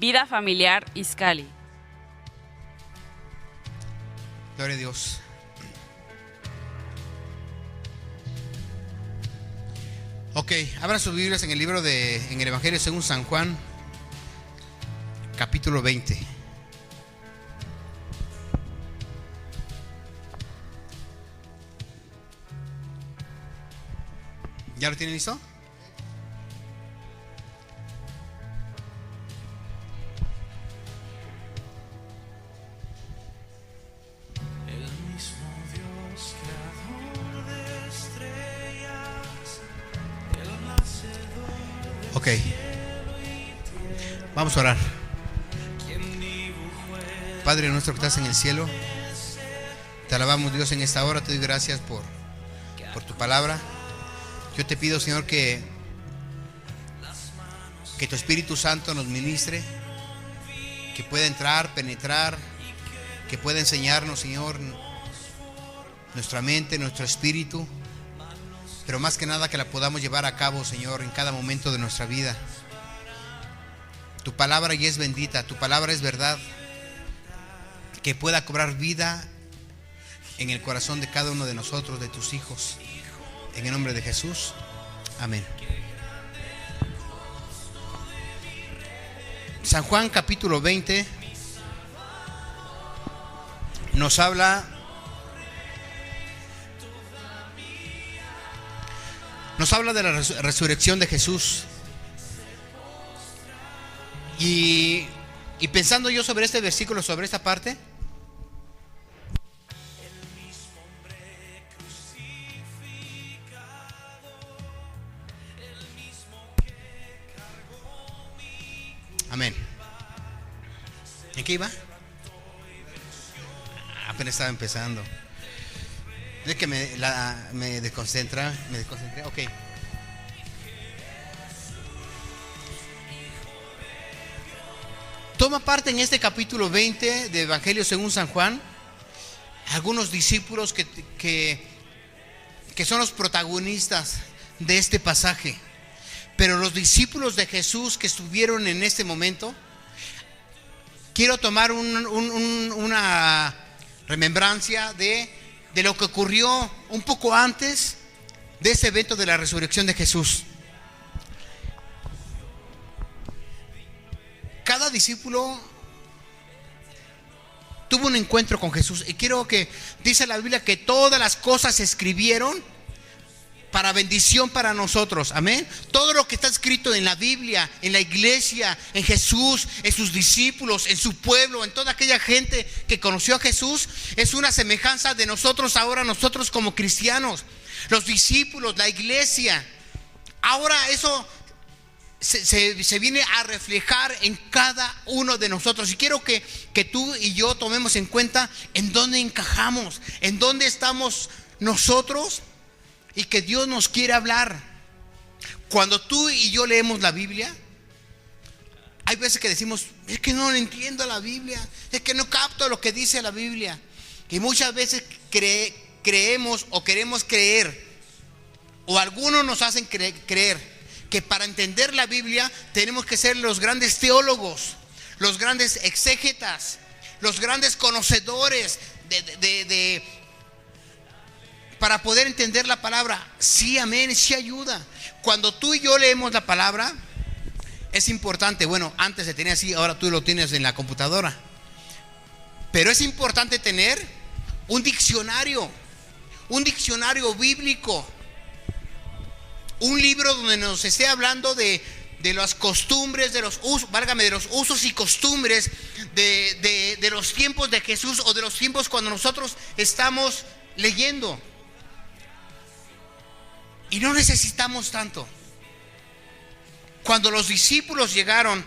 Vida Familiar Izcalli. Gloria a Dios. Ok, abran sus Biblias en el en el Evangelio según San Juan, capítulo 20. ¿Ya lo tienen listo? Ok, vamos a orar. Padre nuestro que estás en el cielo, te alabamos, Dios, en esta hora. Te doy gracias por tu palabra. Yo te pido, Señor, que tu Espíritu Santo nos ministre, que pueda entrar, penetrar, que pueda enseñarnos, Señor, nuestra mente, nuestro espíritu, pero más que nada que la podamos llevar a cabo, Señor, en cada momento de nuestra vida. Tu palabra ya es bendita, tu palabra es verdad, que pueda cobrar vida en el corazón de cada uno de nosotros, de tus hijos, en el nombre de Jesús, amén. San Juan capítulo 20 nos habla de la resurrección de Jesús. Y pensando yo sobre este versículo, sobre esta parte, amén. ¿En qué iba? Apenas estaba empezando. Es que me desconcentré. Ok. Toma parte en este capítulo 20 de Evangelio según San Juan algunos discípulos que son los protagonistas de este pasaje. Pero los discípulos de Jesús que estuvieron en este momento, quiero tomar una remembrancia de lo que ocurrió un poco antes de ese evento de la resurrección de Jesús. Cada discípulo tuvo un encuentro con Jesús, y quiero que, dice la Biblia, que todas las cosas se escribieron para bendición para nosotros, amén. Todo lo que está escrito en la Biblia, en la iglesia, en Jesús, en sus discípulos, en su pueblo, en toda aquella gente que conoció a Jesús, es una semejanza de nosotros ahora, nosotros como cristianos, los discípulos, la iglesia. Ahora eso se viene a reflejar en cada uno de nosotros, y quiero que tú y yo tomemos en cuenta en dónde encajamos, en dónde estamos nosotros, y que Dios nos quiere hablar. Cuando tú y yo leemos la Biblia, hay veces que decimos: es que no entiendo la Biblia, es que no capto lo que dice la Biblia. Y muchas veces creemos o queremos creer, o algunos nos hacen creer que para entender la Biblia tenemos que ser los grandes teólogos, los grandes exégetas, los grandes conocedores para poder entender la palabra. Sí, amén, sí ayuda. Cuando tú y yo leemos la palabra, es importante, bueno, antes se tenía así, ahora tú lo tienes en la computadora, pero es importante tener un diccionario bíblico, un libro donde nos esté hablando de las costumbres, de los usos y costumbres de los tiempos de Jesús, o de los tiempos cuando nosotros estamos leyendo. Y no necesitamos tanto. Cuando los discípulos llegaron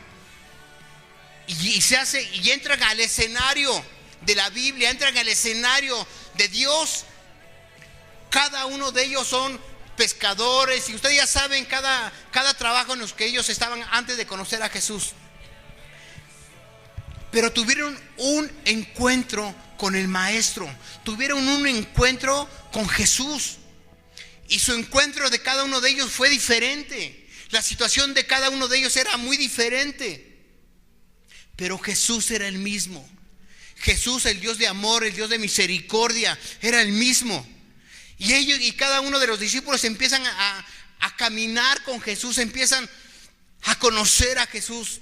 y entran al escenario de la Biblia, entran al escenario de Dios, cada uno de ellos son pescadores, y ustedes ya saben cada trabajo en los que ellos estaban antes de conocer a Jesús. Pero tuvieron un encuentro con el Maestro, tuvieron un encuentro con Jesús, y su encuentro de cada uno de ellos fue diferente. La situación de cada uno de ellos era muy diferente. pero Jesús era el mismo. Jesús, el Dios de amor, el Dios de misericordia, era el mismo. Y ellos y cada uno de los discípulos empiezan a caminar con Jesús, empiezan a conocer a Jesús.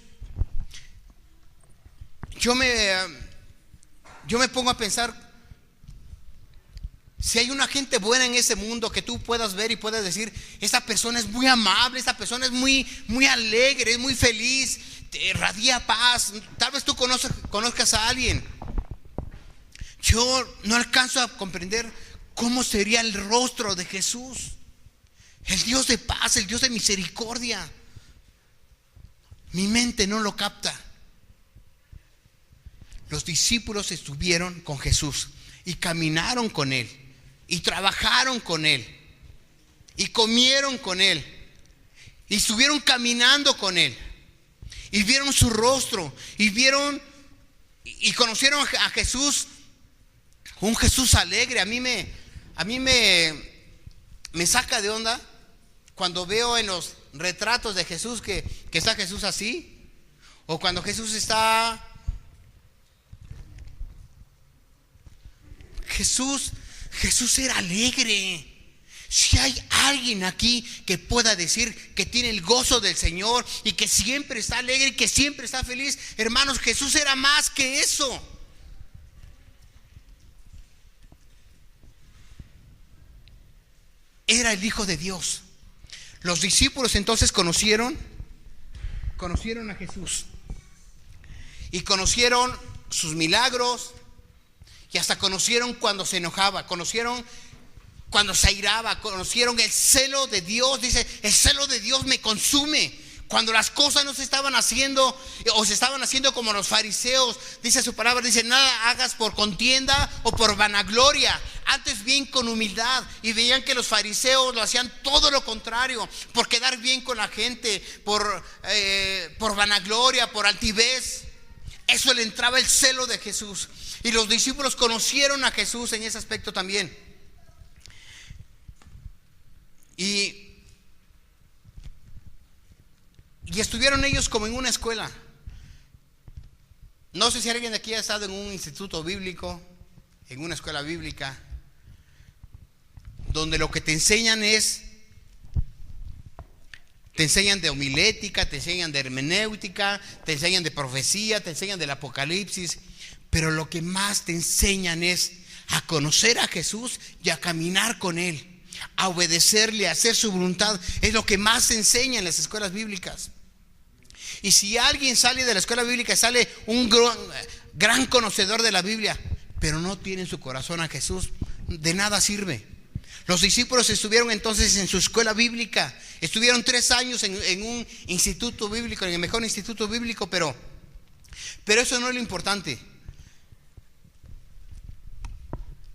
Yo me pongo a pensar, si hay una gente buena en ese mundo que tú puedas ver y puedas decir, esta persona es muy amable, esta persona es muy alegre, es muy feliz, te irradia paz. Tal vez tú conozcas a alguien. Yo no alcanzo a comprender cómo sería el rostro de Jesús, el Dios de paz, el Dios de misericordia. Mi mente no lo capta. Los discípulos estuvieron con Jesús y caminaron con Él y trabajaron con Él y comieron con Él y estuvieron caminando con Él y vieron su rostro y vieron y conocieron a Jesús, un Jesús alegre. A mí me saca de onda cuando veo en los retratos de Jesús que está Jesús así, o cuando Jesús está... Jesús era alegre. Si hay alguien aquí que pueda decir que tiene el gozo del Señor y que siempre está alegre y que siempre está feliz, hermanos, Jesús era más que eso. Era el Hijo de Dios. Los discípulos entonces conocieron a Jesús y conocieron sus milagros. Y hasta conocieron cuando se enojaba, conocieron cuando se airaba, conocieron el celo de Dios. Dice, el celo de Dios me consume. Cuando las cosas no se estaban haciendo o se estaban haciendo como los fariseos, dice su palabra, dice, nada hagas por contienda o por vanagloria, antes bien con humildad. Y veían que los fariseos lo hacían todo lo contrario, por quedar bien con la gente, por vanagloria, por altivez. Eso le entraba el celo de Jesús. Y los discípulos conocieron a Jesús en ese aspecto también. Y estuvieron ellos como en una escuela. No sé si alguien de aquí ha estado en un instituto bíblico, en una escuela bíblica, donde lo que te enseñan te enseñan de homilética, te enseñan de hermenéutica, te enseñan de profecía, te enseñan del Apocalipsis. Pero lo que más te enseñan es a conocer a Jesús y a caminar con Él, a obedecerle, a hacer su voluntad. Es lo que más se enseña en las escuelas bíblicas. Y si alguien sale de la escuela bíblica, sale un gran conocedor de la Biblia, pero no tiene en su corazón a Jesús, de nada sirve. Los discípulos estuvieron entonces en su escuela bíblica, estuvieron 3 años en un instituto bíblico, en el mejor instituto bíblico, pero eso no es lo importante.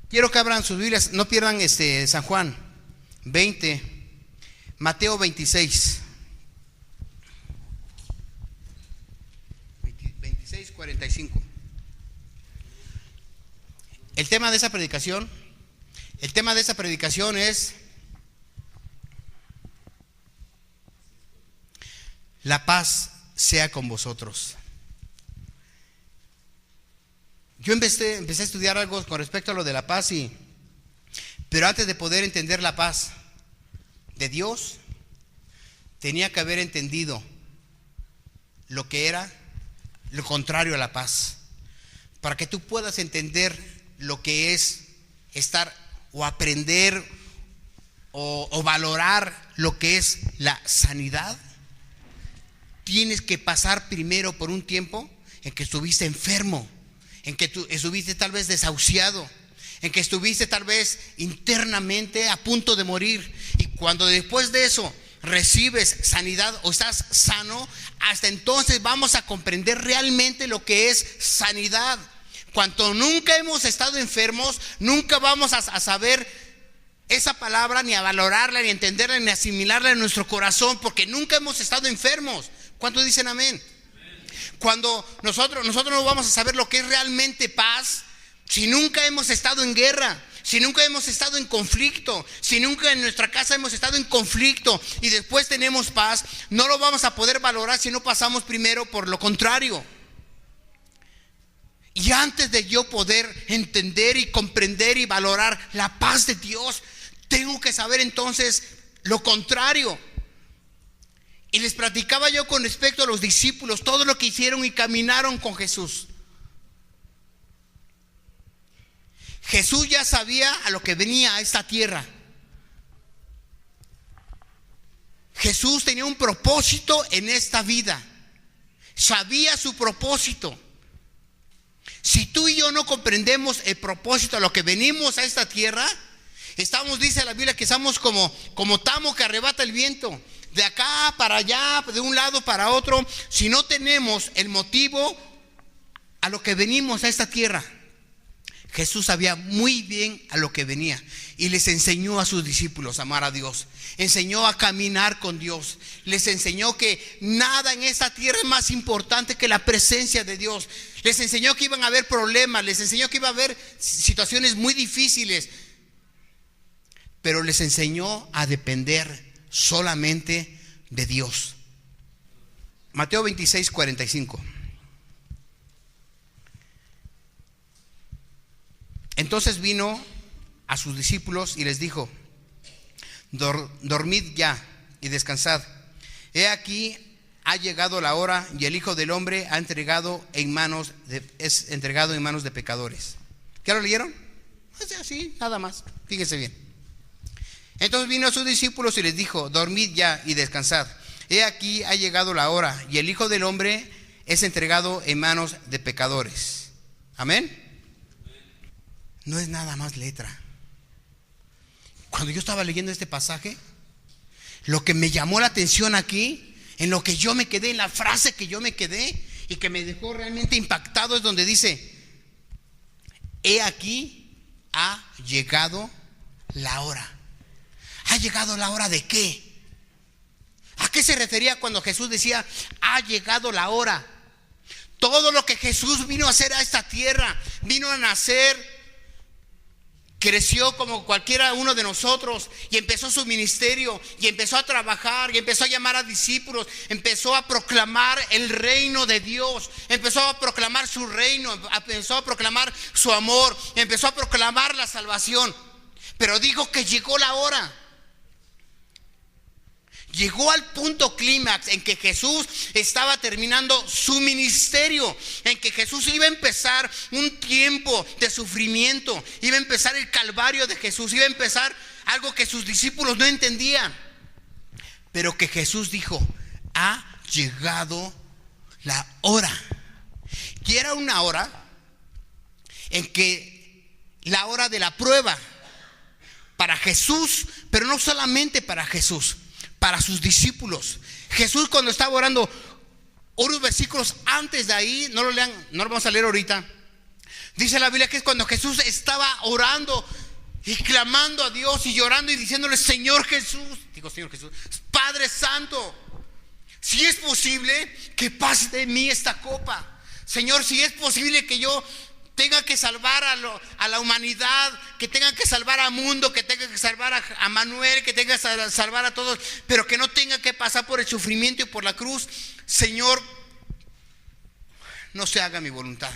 Quiero que abran sus Biblias, no pierdan San Juan 20, Mateo 26, 45. El tema de esa predicación es la paz sea con vosotros. Yo empecé a estudiar algo con respecto a lo de la paz, pero antes de poder entender la paz de Dios, tenía que haber entendido lo que era lo contrario a la paz, para que tú puedas entender lo que es estar o aprender o valorar lo que es la sanidad. Tienes que pasar primero por un tiempo en que estuviste enfermo, en que tú estuviste tal vez desahuciado, en que estuviste tal vez internamente a punto de morir. Y cuando después de eso recibes sanidad o estás sano, hasta entonces vamos a comprender realmente lo que es sanidad. Cuando nunca hemos estado enfermos, nunca vamos a saber esa palabra, ni a valorarla, ni a entenderla, ni a asimilarla en nuestro corazón, porque nunca hemos estado enfermos. ¿Cuántos dicen amén? Cuando nosotros no vamos a saber lo que es realmente paz si nunca hemos estado en guerra, si nunca hemos estado en conflicto, si nunca en nuestra casa hemos estado en conflicto y después tenemos paz. No lo vamos a poder valorar si no pasamos primero por lo contrario. Y antes de yo poder entender y comprender y valorar la paz de Dios, tengo que saber entonces lo contrario. Y les platicaba yo con respecto a los discípulos, todo lo que hicieron y caminaron con Jesús. Jesús ya sabía a lo que venía a esta tierra. Jesús tenía un propósito en esta vida. Sabía su propósito. Si tú y yo no comprendemos el propósito a lo que venimos a esta tierra, estamos, dice la Biblia, que estamos como tamo que arrebata el viento, de acá para allá, de un lado para otro, si no tenemos el motivo a lo que venimos a esta tierra. Jesús sabía muy bien a lo que venía y les enseñó a sus discípulos a amar a Dios. Enseñó a caminar con Dios. Les enseñó que nada en esta tierra es más importante que la presencia de Dios. Les enseñó que iban a haber problemas. Les enseñó que iba a haber situaciones muy difíciles. Pero les enseñó a depender solamente de Dios. Mateo 26:45. Entonces vino a sus discípulos y les dijo: dormid ya y descansad. He aquí ha llegado la hora y el Hijo del Hombre es entregado en manos de pecadores. ¿Ya lo leyeron? Así, nada más. Fíjense bien. Entonces vino a sus discípulos y les dijo: dormid ya y descansad. He aquí ha llegado la hora y el Hijo del Hombre es entregado en manos de pecadores. Amén. No es nada más letra. Cuando yo estaba leyendo este pasaje, lo que me llamó la atención aquí, en lo que yo me quedé, en la frase que yo me quedé y que me dejó realmente impactado, es donde dice: he aquí ha llegado la hora. ¿Ha llegado la hora de qué? ¿A qué se refería cuando Jesús decía ha llegado la hora? Todo lo que Jesús vino a hacer a esta tierra, vino a nacer, creció como cualquiera uno de nosotros y empezó su ministerio y empezó a trabajar y empezó a llamar a discípulos, empezó a proclamar el reino de Dios, empezó a proclamar su reino, empezó a proclamar su amor, empezó a proclamar la salvación. Pero dijo que llegó la hora. Llegó al punto clímax en que Jesús estaba terminando su ministerio, en que Jesús iba a empezar un tiempo de sufrimiento, iba a empezar el calvario de Jesús, iba a empezar algo que sus discípulos no entendían, pero que Jesús dijo: ha llegado la hora. Y era una hora en que la hora de la prueba para Jesús, pero no solamente para Jesús, para sus discípulos. Jesús, cuando estaba orando, unos versículos antes de ahí, no lo lean, no lo vamos a leer ahorita. Dice la Biblia que es cuando Jesús estaba orando y clamando a Dios y llorando y diciéndole: Señor Jesús, Padre Santo, si es posible que pase de mí esta copa. Señor, si es posible que yo tenga que salvar a la humanidad, que tenga que salvar al mundo, que tenga que salvar a Manuel, que tenga que salvar a todos, pero que no tenga que pasar por el sufrimiento y por la cruz. Señor, no se haga mi voluntad,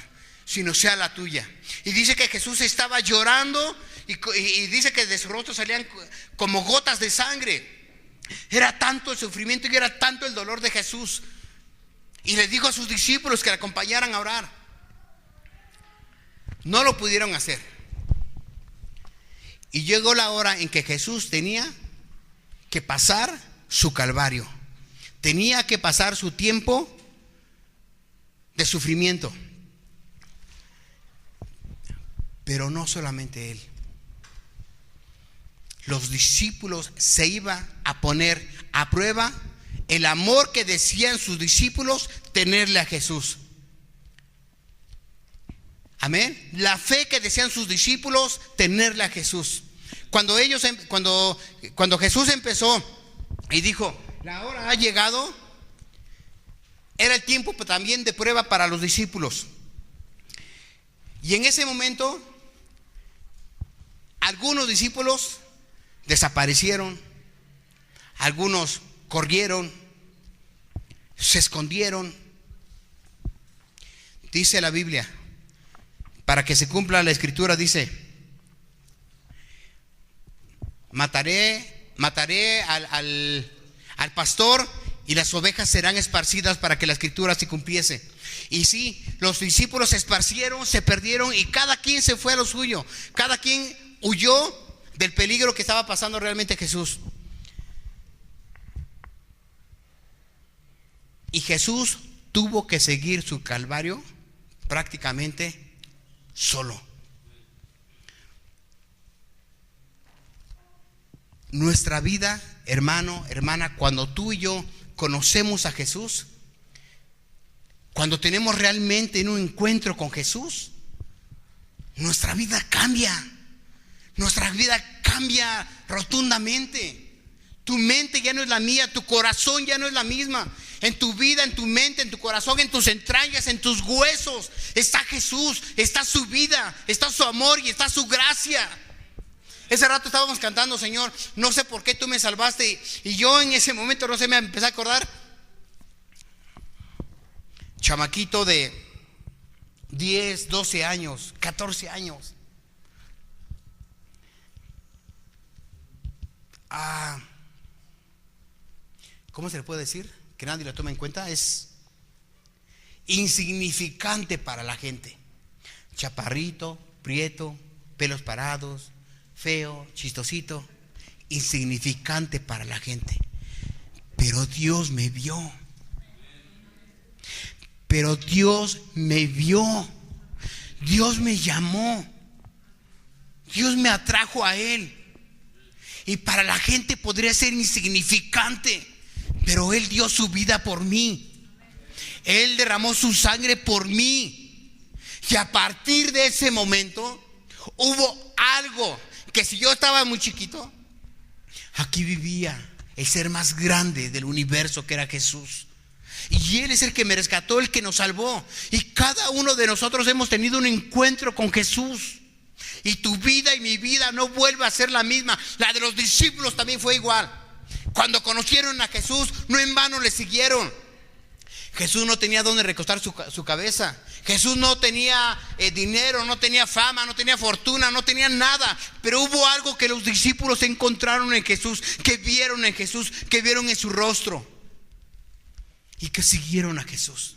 sino sea la tuya. Y dice que Jesús estaba llorando y dice que de su rostro salían como gotas de sangre. Era tanto el sufrimiento y era tanto el dolor de Jesús. Y le dijo a sus discípulos que le acompañaran a orar. No lo pudieron hacer. Y llegó la hora en que Jesús tenía que pasar su calvario. Tenía que pasar su tiempo de sufrimiento. Pero no solamente él. Los discípulos se iban a poner a prueba el amor que decían sus discípulos tenerle a Jesús. Amén. La fe que decían sus discípulos tenerle a Jesús. Cuando Jesús empezó y dijo: la hora ha llegado, era el tiempo también de prueba para los discípulos. Y en ese momento algunos discípulos desaparecieron, algunos corrieron, se escondieron. Dice la Biblia para que se cumpla la escritura, dice: mataré al pastor y las ovejas serán esparcidas, para que la escritura se cumpliese. Y sí, los discípulos se esparcieron, se perdieron y cada quien se fue a lo suyo. Cada quien huyó del peligro que estaba pasando realmente Jesús. Y Jesús tuvo que seguir su calvario prácticamente solo. Nuestra vida, hermano, hermana, cuando tú y yo conocemos a Jesús, cuando tenemos realmente un encuentro con Jesús, nuestra vida cambia. Nuestra vida cambia rotundamente. Tu mente ya no es la mía, tu corazón ya no es la misma. En tu vida, en tu mente, en tu corazón, en tus entrañas, en tus huesos está Jesús, está su vida, está su amor y está su gracia. Ese rato estábamos cantando: Señor, no sé por qué tú me salvaste. Y yo en ese momento, no sé, me empecé a acordar. Chamaquito de 10, 12 años, 14 años. ¿Cómo se le puede decir? Que nadie lo toma en cuenta. Es insignificante para la gente. Chaparrito, prieto, pelos parados, feo, chistosito, insignificante para la gente. Pero Dios me vio. Pero Dios me vio. Dios me llamó. Dios me atrajo a Él. Y para la gente podría ser insignificante, pero Él dio su vida por mí. Él derramó su sangre por mí. Y a partir de ese momento hubo algo que, si yo estaba muy chiquito, aquí vivía el ser más grande del universo, que era Jesús. Y Él es el que me rescató, el que nos salvó. Y cada uno de nosotros hemos tenido un encuentro con Jesús. Y tu vida y mi vida no vuelve a ser la misma. La de los discípulos también fue igual. Cuando conocieron a Jesús, no en vano le siguieron. Jesús no tenía dónde recostar su cabeza. Jesús no tenía dinero, no tenía fama, no tenía fortuna, no tenía nada. Pero hubo algo que los discípulos encontraron en Jesús, que vieron en Jesús, que vieron en su rostro, y que siguieron a Jesús.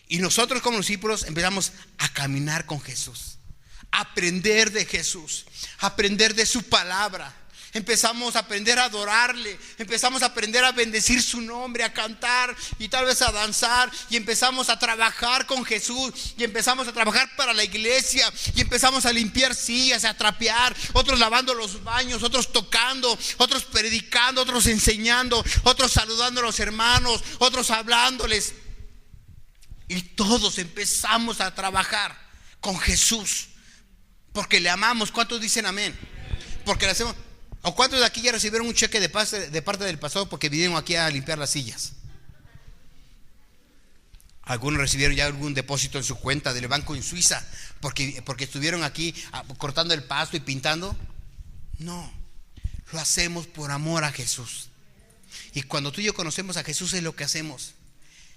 Y nosotros como discípulos empezamos a caminar con Jesús, a aprender de Jesús, a aprender de su palabra. Empezamos a aprender a adorarle, empezamos a aprender a bendecir su nombre, a cantar y tal vez a danzar. Y empezamos a trabajar con Jesús, y empezamos a trabajar para la iglesia, y empezamos a limpiar sillas, a trapear, otros lavando los baños, otros tocando, otros predicando, otros enseñando, otros saludando a los hermanos, otros hablándoles. Y todos empezamos a trabajar con Jesús porque le amamos. ¿Cuántos dicen amén? Porque le hacemos. ¿O cuántos de aquí ya recibieron un cheque de parte del pastor porque vinieron aquí a limpiar las sillas? Algunos recibieron ya algún depósito en su cuenta del banco en Suiza porque estuvieron aquí cortando el pasto y pintando. No, lo hacemos por amor a Jesús. Y cuando tú y yo conocemos a Jesús, es lo que hacemos: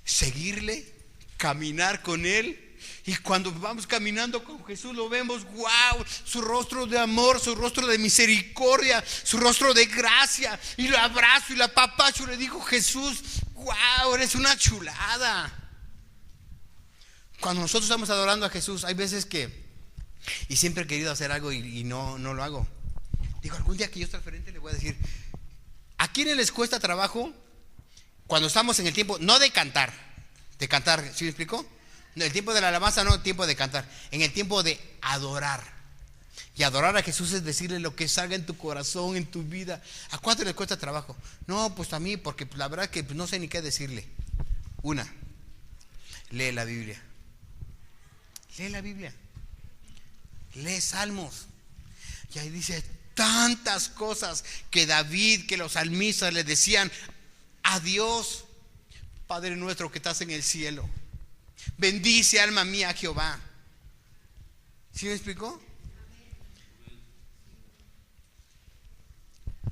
seguirle, caminar con Él. Y cuando vamos caminando con Jesús, lo vemos, wow, su rostro de amor, su rostro de misericordia, su rostro de gracia. Y lo abrazo y lo apapacho y le digo: Jesús, wow, eres una chulada. Cuando nosotros estamos adorando a Jesús, hay veces que, y siempre he querido hacer algo y no lo hago. Digo, algún día que yo esté al frente le voy a decir: ¿a quiénes les cuesta trabajo cuando estamos en el tiempo, no de cantar, ¿sí me explico? El tiempo de la alabanza, no el tiempo de cantar, en el tiempo de adorar. Y adorar a Jesús es decirle lo que salga en tu corazón, en tu vida. ¿A cuánto les cuesta trabajo? No, pues a mí, porque la verdad que no sé ni qué decirle. Una, lee la Biblia. Lee la Biblia. Lee Salmos. Y ahí dice tantas cosas que David, que los salmistas le decían a Dios: Padre nuestro que estás en el cielo, bendice, alma mía, a Jehová. ¿Sí me explicó?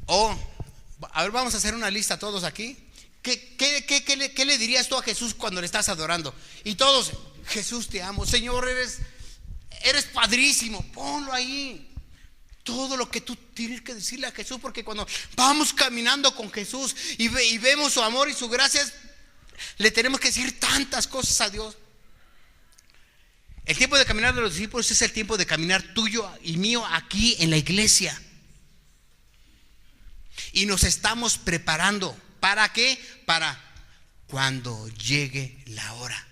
A ver, vamos a hacer una lista todos aquí. ¿Qué le dirías tú a Jesús cuando le estás adorando? Y todos, Jesús, te amo. Señor, eres padrísimo. Ponlo ahí. Todo lo que tú tienes que decirle a Jesús, porque cuando vamos caminando con Jesús y vemos su amor y su gracia, le tenemos que decir tantas cosas a Dios. El tiempo de caminar de los discípulos es el tiempo de caminar tuyo y mío aquí en la iglesia. Y nos estamos preparando. ¿Para qué? Para cuando llegue la hora.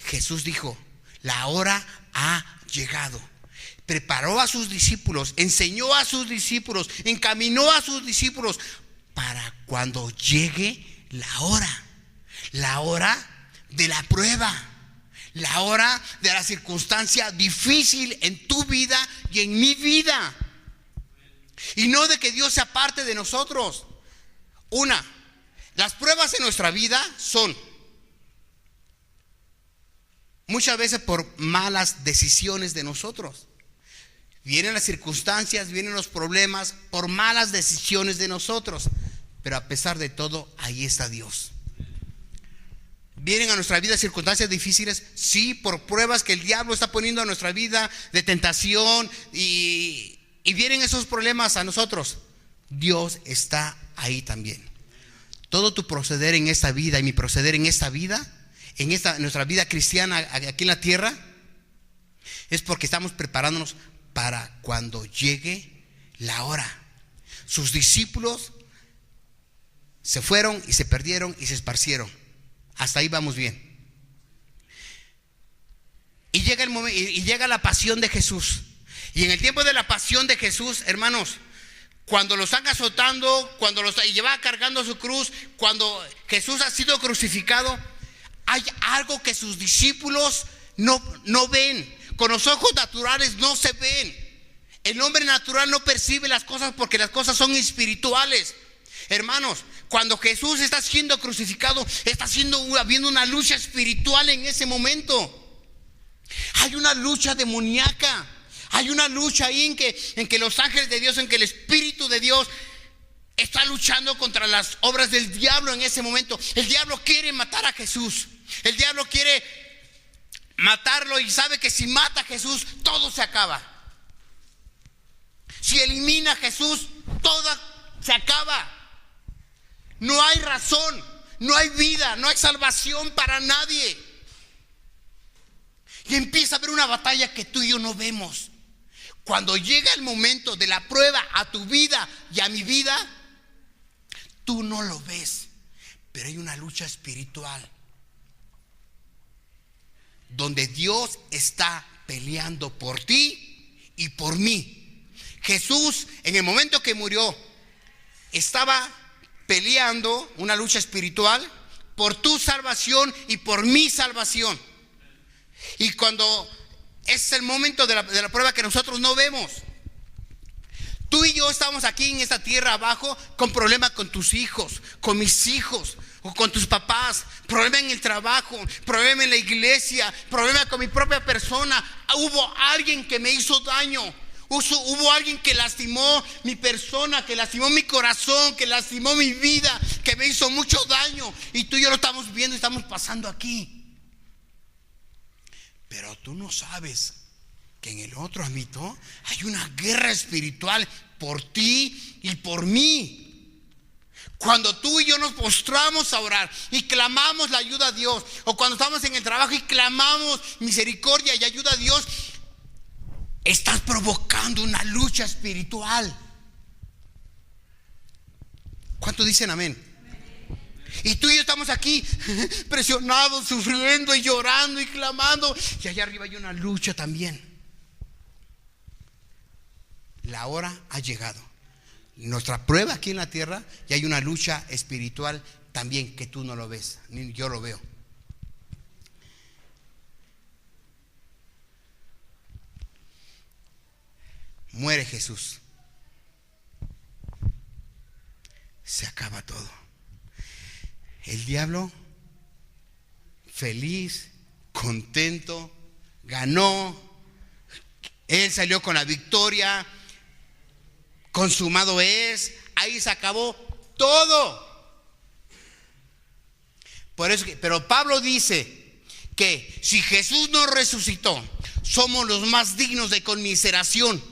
Jesús dijo, la hora ha llegado. Preparó a sus discípulos, enseñó a sus discípulos, encaminó a sus discípulos para cuando llegue la hora de la prueba, la hora de la circunstancia difícil en tu vida y en mi vida. Y no de que Dios se aparte de nosotros. Las pruebas en nuestra vida son muchas veces por malas decisiones de nosotros. Vienen las circunstancias, vienen los problemas por malas decisiones de nosotros. Pero a pesar de todo, ahí está Dios. Vienen a nuestra vida circunstancias difíciles, sí, por pruebas que el diablo está poniendo a nuestra vida de tentación, y vienen esos problemas a nosotros. Dios está ahí también. Todo tu proceder en esta vida y mi proceder en esta vida, en nuestra vida cristiana aquí en la tierra, es porque estamos preparándonos para cuando llegue la hora. Sus discípulos se fueron y se perdieron y se esparcieron. Hasta ahí vamos bien. Y llega el momento, y llega la pasión de Jesús. Y en el tiempo de la pasión de Jesús, hermanos, cuando lo están azotando, cuando lo lleva cargando su cruz, cuando Jesús ha sido crucificado, hay algo que sus discípulos no ven. Con los ojos naturales no se ven. El hombre natural no percibe las cosas porque las cosas son espirituales. Hermanos, cuando Jesús está siendo crucificado, está habiendo una lucha espiritual en ese momento. Hay una lucha demoníaca. Hay una lucha ahí en que los ángeles de Dios, en que el Espíritu de Dios está luchando contra las obras del diablo en ese momento. El diablo quiere matar a Jesús. El diablo quiere matarlo y sabe que si mata a Jesús, todo se acaba. Si elimina a Jesús, todo se acaba. No hay razón, no hay vida, no hay salvación para nadie. Y empieza a haber una batalla que tú y yo no vemos. Cuando llega el momento de la prueba a tu vida y a mi vida, tú no lo ves, pero hay una lucha espiritual donde Dios está peleando por ti y por mí. Jesús, en el momento que murió, estaba peleando una lucha espiritual por tu salvación y por mi salvación. Y cuando es el momento de la prueba que nosotros no vemos, tú y yo estamos aquí en esta tierra abajo con problemas con tus hijos, con mis hijos, o con tus papás, problema en el trabajo, problema en la iglesia, problema con mi propia persona. Hubo alguien que me hizo daño, hubo alguien que lastimó mi persona, que lastimó mi corazón, que lastimó mi vida, que me hizo mucho daño. Y tú y yo lo estamos viendo y estamos pasando aquí. Pero tú no sabes que en el otro ámbito hay una guerra espiritual por ti y por mí. Cuando tú y yo nos postramos a orar y clamamos la ayuda a Dios, o cuando estamos en el trabajo y clamamos misericordia y ayuda a Dios, estás provocando una lucha espiritual. ¿Cuántos dicen amén? Y tú y yo estamos aquí presionados, sufriendo y llorando y clamando, y allá arriba hay una lucha también. La hora ha llegado. Nuestra prueba aquí en la tierra, y hay una lucha espiritual también que tú no lo ves, ni yo lo veo. Muere Jesús. Se acaba todo. El diablo, feliz, contento, ganó. Él salió con la victoria. Consumado es. Ahí se acabó todo. Por eso pero Pablo dice que si Jesús no resucitó, somos los más dignos de conmiseración.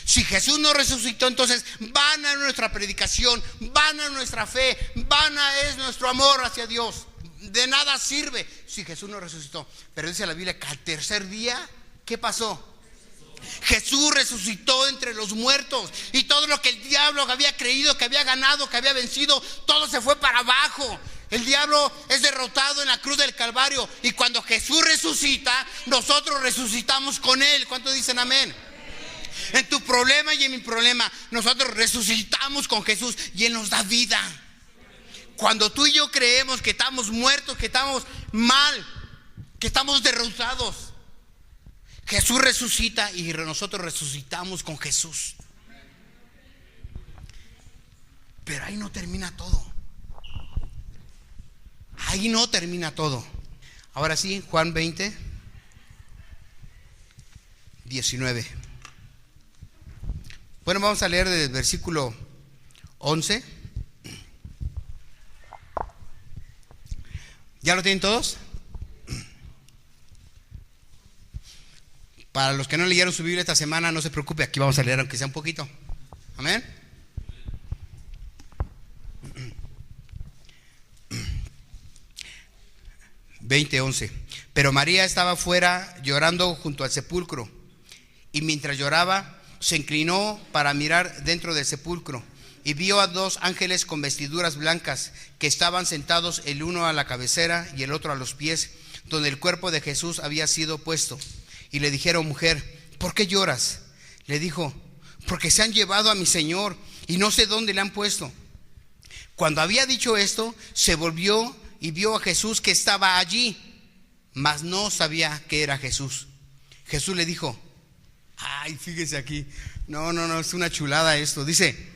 Si Jesús no resucitó, entonces vana es nuestra predicación, vana es nuestra fe, vana es nuestro amor hacia Dios. De nada sirve si Jesús no resucitó. Pero dice la Biblia que al tercer día, ¿qué pasó? Jesús resucitó entre los muertos, y todo lo que el diablo había creído, que había ganado, que había vencido, todo se fue para abajo. El diablo es derrotado en la cruz del Calvario, y cuando Jesús resucita, nosotros resucitamos con Él. ¿Cuántos dicen amén? En tu problema y en mi problema, nosotros resucitamos con Jesús y Él nos da vida. Cuando tú y yo creemos que estamos muertos, que estamos mal, que estamos derrotados, Jesús resucita y nosotros resucitamos con Jesús. Pero ahí no termina todo. Ahí no termina todo. Ahora sí, Juan 20, 19. Bueno, vamos a leer desde el versículo 11. ¿Ya lo tienen todos? Para los que no leyeron su Biblia esta semana, no se preocupe, aquí vamos a leer aunque sea un poquito. Amén. (20:11) Pero María estaba fuera llorando junto al sepulcro, y mientras lloraba se inclinó para mirar dentro del sepulcro, y vio a dos ángeles con vestiduras blancas que estaban sentados, el uno a la cabecera y el otro a los pies, donde el cuerpo de Jesús había sido puesto. Y le dijeron: mujer, ¿por qué lloras? Le dijo: porque se han llevado a mi Señor y no sé dónde le han puesto. Cuando había dicho esto, se volvió y vio a Jesús que estaba allí, mas no sabía que era Jesús. Jesús le dijo: ay, fíjese aquí, no, es una chulada esto. Dice: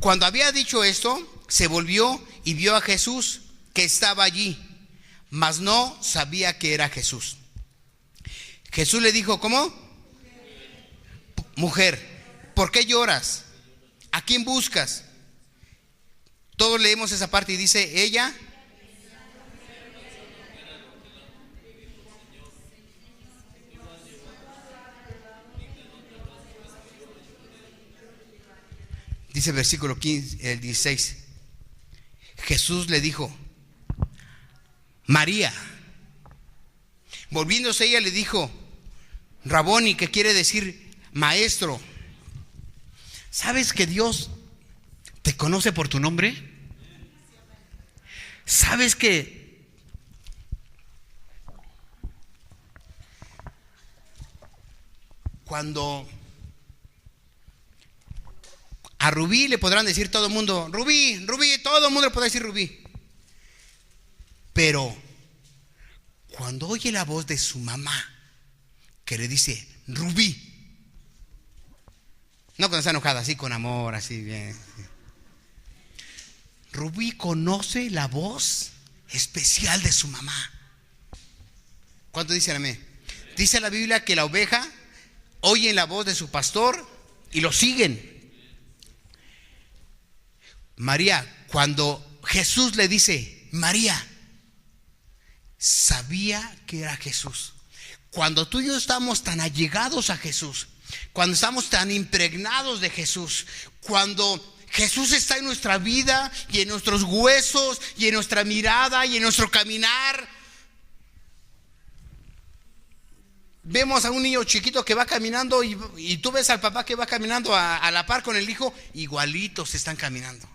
cuando había dicho esto, se volvió y vio a Jesús que estaba allí, mas no sabía que era Jesús. Jesús le dijo: ¿cómo? Mujer, ¿por qué lloras? ¿A quién buscas? Todos leemos esa parte y dice: ella. Dice el versículo 15, el 16. Jesús le dijo: María. Volviéndose ella le dijo: Raboni, que quiere decir maestro. ¿Sabes que Dios te conoce por tu nombre? ¿Sabes que cuando a Rubí le podrán decir todo el mundo: Rubí, todo el mundo le podrá decir Rubí? Pero cuando oye la voz de su mamá que le dice Rubí, no cuando está enojada, así con amor, así bien, Rubí conoce la voz especial de su mamá. ¿Cuánto dicen amén? Dice la Biblia que la oveja oye la voz de su pastor y lo siguen. María, cuando Jesús le dice María, sabía que era Jesús. Cuando tú y yo estamos tan allegados a Jesús, cuando estamos tan impregnados de Jesús, cuando Jesús está en nuestra vida y en nuestros huesos y en nuestra mirada y en nuestro caminar, vemos a un niño chiquito que va caminando y tú ves al papá que va caminando a la par con el hijo, igualitos están caminando.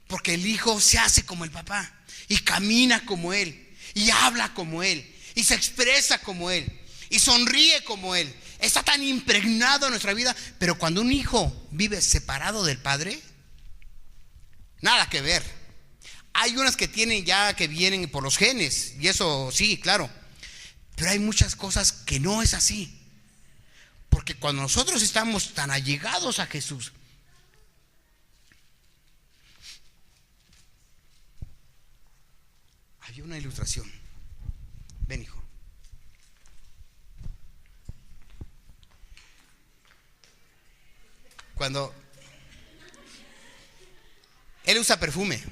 Porque el hijo se hace como el papá y camina como él y habla como él y se expresa como él y sonríe como él. Está tan impregnado en nuestra vida. Pero cuando un hijo vive separado del padre, nada que ver. Hay unas que tienen ya, que vienen por los genes, y eso sí, claro. Pero hay muchas cosas que no es así. Porque cuando nosotros estamos tan allegados a Jesús, hay una ilustración. Ven, hijo. Cuando él usa perfume,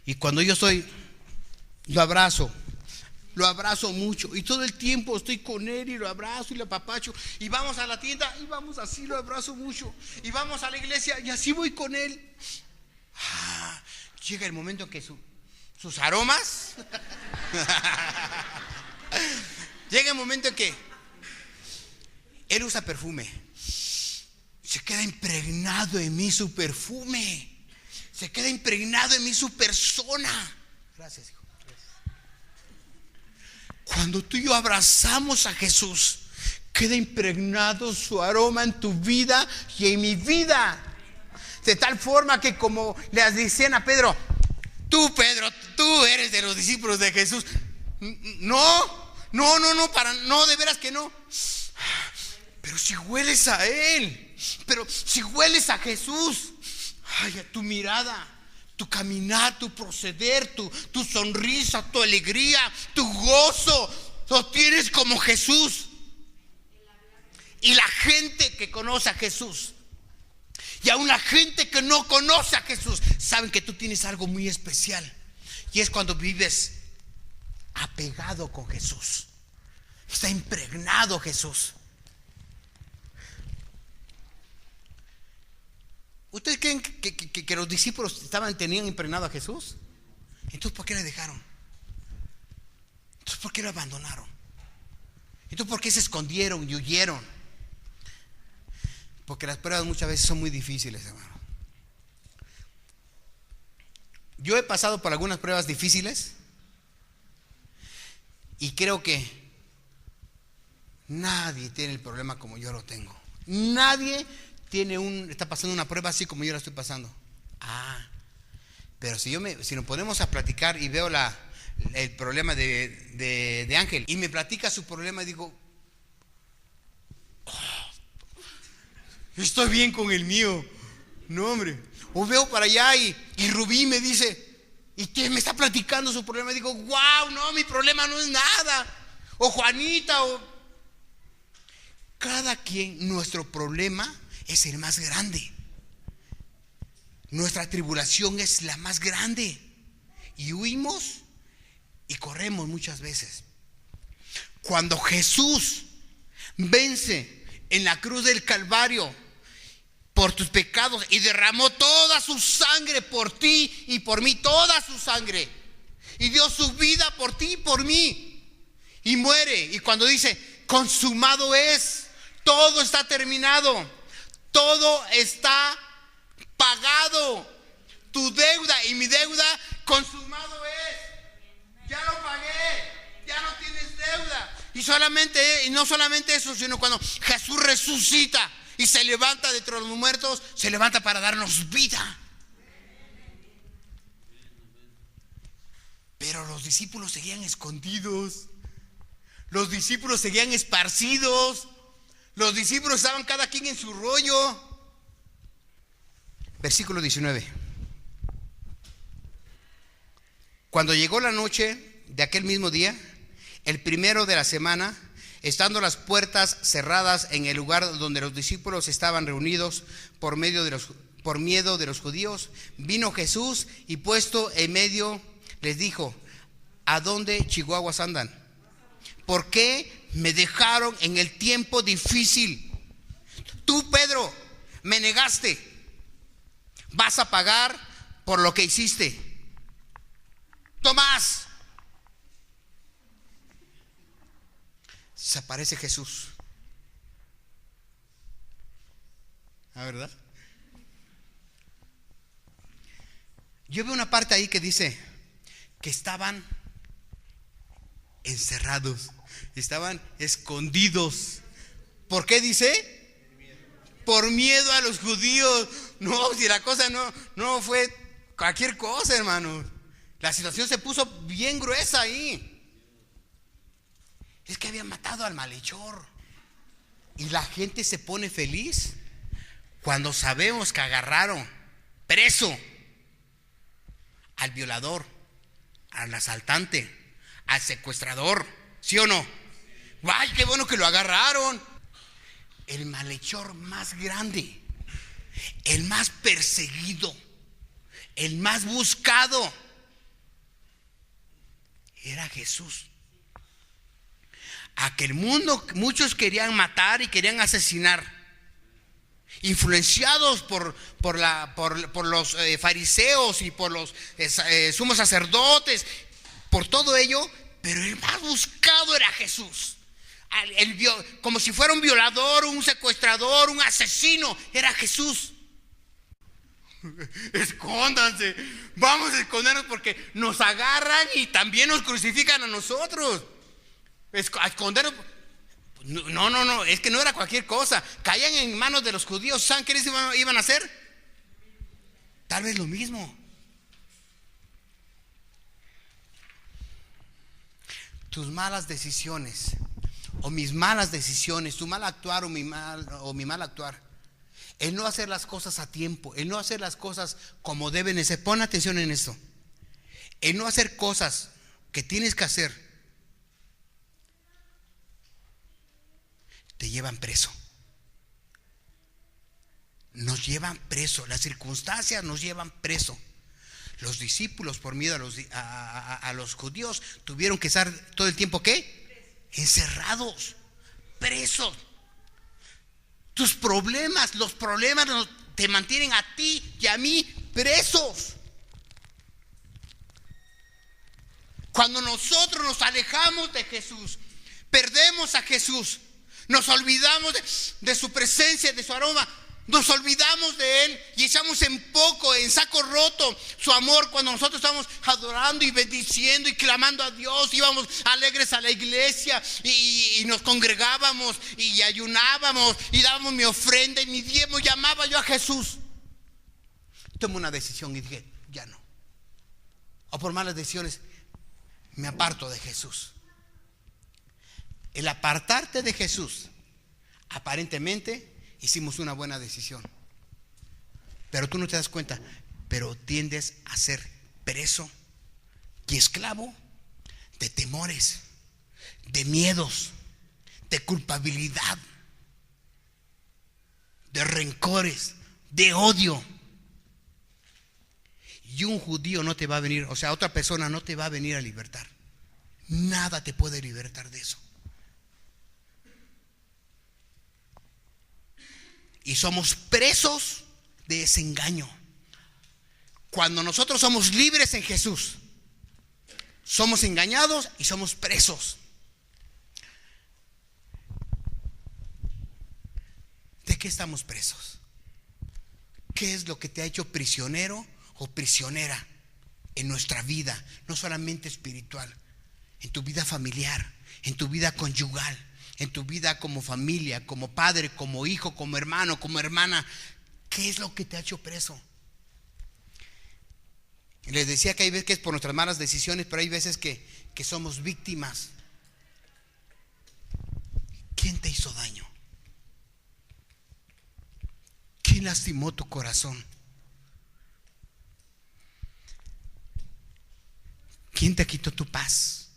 y cuando yo lo abrazo, lo abrazo mucho. Y todo el tiempo estoy con él y lo abrazo y lo apapacho. Y vamos a la tienda y vamos así, lo abrazo mucho. Y vamos a la iglesia y así voy con él. Llega el momento en que sus aromas llega el momento en que él usa perfume. Se queda impregnado en mí su perfume. Se queda impregnado en mí su persona. Gracias, hijo. Cuando tú y yo abrazamos a Jesús, queda impregnado su aroma en tu vida y en mi vida. De tal forma que, como le decían a Pedro, Pedro, tú eres de los discípulos de Jesús. No, de veras que no. Pero si hueles a Él, pero si hueles a Jesús, ay, a tu mirada, tu caminar, tu proceder, tu sonrisa, tu alegría, tu gozo, lo tienes como Jesús. Y la gente que conoce a Jesús, y aún la gente que no conoce a Jesús, saben que tú tienes algo muy especial. Y es cuando vives apegado con Jesús. Está impregnado Jesús. ¿Ustedes creen que los discípulos tenían impregnado a Jesús? Entonces, ¿por qué le dejaron? Entonces, ¿por qué lo abandonaron? Entonces, ¿por qué se escondieron y huyeron? Porque las pruebas muchas veces son muy difíciles, hermano. Yo he pasado por algunas pruebas difíciles y creo que nadie tiene el problema como yo lo tengo. Nadie está pasando una prueba así como yo la estoy pasando. Pero si nos ponemos a platicar y veo el problema de Ángel y me platica su problema, digo, estoy bien con el mío. No, hombre. O veo para allá y Rubí me dice, ¿y qué me está platicando su problema? Digo, wow, no, mi problema no es nada. O Juanita, cada quien, nuestro problema es el más grande. Nuestra tribulación es la más grande. Y huimos y corremos muchas veces. Cuando Jesús vence en la cruz del Calvario por tus pecados y derramó toda su sangre por ti y por mí, toda su sangre, y dio su vida por ti y por mí, y muere, y cuando dice consumado es, todo está terminado, todo está pagado, tu deuda y mi deuda consumado es, ya lo pagué, ya no tienes deuda. Y no solamente eso, sino cuando Jesús resucita y se levanta de entre los muertos, se levanta para darnos vida. Pero los discípulos seguían escondidos, los discípulos seguían esparcidos, los discípulos estaban cada quien en su rollo. Versículo 19. Cuando llegó la noche de aquel mismo día, el primero de la semana, estando las puertas cerradas en el lugar donde los discípulos estaban reunidos por miedo de los judíos, vino Jesús y puesto en medio les dijo: ¿a dónde chihuahuas andan? ¿Por qué me dejaron en el tiempo difícil? Tú, Pedro, me negaste. Vas a pagar por lo que hiciste. Tomás. Se aparece Jesús. ¿Verdad? Yo veo una parte ahí que dice que estaban encerrados, estaban escondidos. ¿Por qué dice? Por miedo a los judíos. No, si la cosa no fue cualquier cosa, hermano. La situación se puso bien gruesa ahí. Es que habían matado al malhechor. Y la gente se pone feliz cuando sabemos que agarraron preso al violador, al asaltante, al secuestrador. ¿Sí o no? ¡Ay, qué bueno que lo agarraron! El malhechor más grande, el más perseguido, el más buscado, era Jesús. aquel mundo, muchos querían matar y querían asesinar, influenciados por los fariseos y por los sumos sacerdotes, por todo ello. Pero el más buscado era Jesús. Como si fuera un violador, un secuestrador, un asesino, era Jesús. Escóndanse, vamos a escondernos porque nos agarran y también nos crucifican a nosotros. A escondernos. No, es que no era cualquier cosa. Caían en manos de los judíos. ¿Saben qué les iban a hacer? Tal vez lo mismo. Tus malas decisiones, o mis malas decisiones, tu mal actuar o mi mal actuar, el no hacer las cosas a tiempo, el no hacer las cosas como deben de ser. Pon atención en esto. El no hacer cosas que tienes que hacer te llevan preso. Nos llevan preso. Las circunstancias nos llevan preso. Los discípulos, por miedo a los judíos, tuvieron que estar todo el tiempo ¿qué? Encerrados, presos. Tus problemas, los problemas te mantienen a ti y a mí presos. Cuando nosotros nos alejamos de Jesús, perdemos a Jesús, nos olvidamos de su presencia, de su aroma, nos olvidamos de Él y echamos en poco, en saco roto, su amor. Cuando nosotros estamos adorando y bendiciendo y clamando a Dios, íbamos alegres a la iglesia y nos congregábamos y ayunábamos y dábamos mi ofrenda y mi diezmo, llamaba yo a Jesús. Tomé una decisión y dije, ya no. O por malas decisiones me aparto de Jesús. El apartarte de Jesús, aparentemente hicimos una buena decisión, pero tú no te das cuenta, pero tiendes a ser preso y esclavo de temores, de miedos, de culpabilidad, de rencores, de odio. Y un judío no te va a venir, o sea, otra persona no te va a venir a libertar. Nada te puede libertar de eso. Y somos presos de ese engaño. Cuando nosotros somos libres en Jesús, somos engañados y somos presos. ¿De qué estamos presos? ¿Qué es lo que te ha hecho prisionero o prisionera en nuestra vida? No solamente espiritual, en tu vida familiar, en tu vida conyugal, en tu vida como familia, como padre, como hijo, como hermano, como hermana. ¿Qué es lo que te ha hecho preso? Les decía que hay veces que es por nuestras malas decisiones, pero hay veces que somos víctimas. ¿Quién te hizo daño? ¿Quién lastimó tu corazón? ¿Quién te quitó tu paz?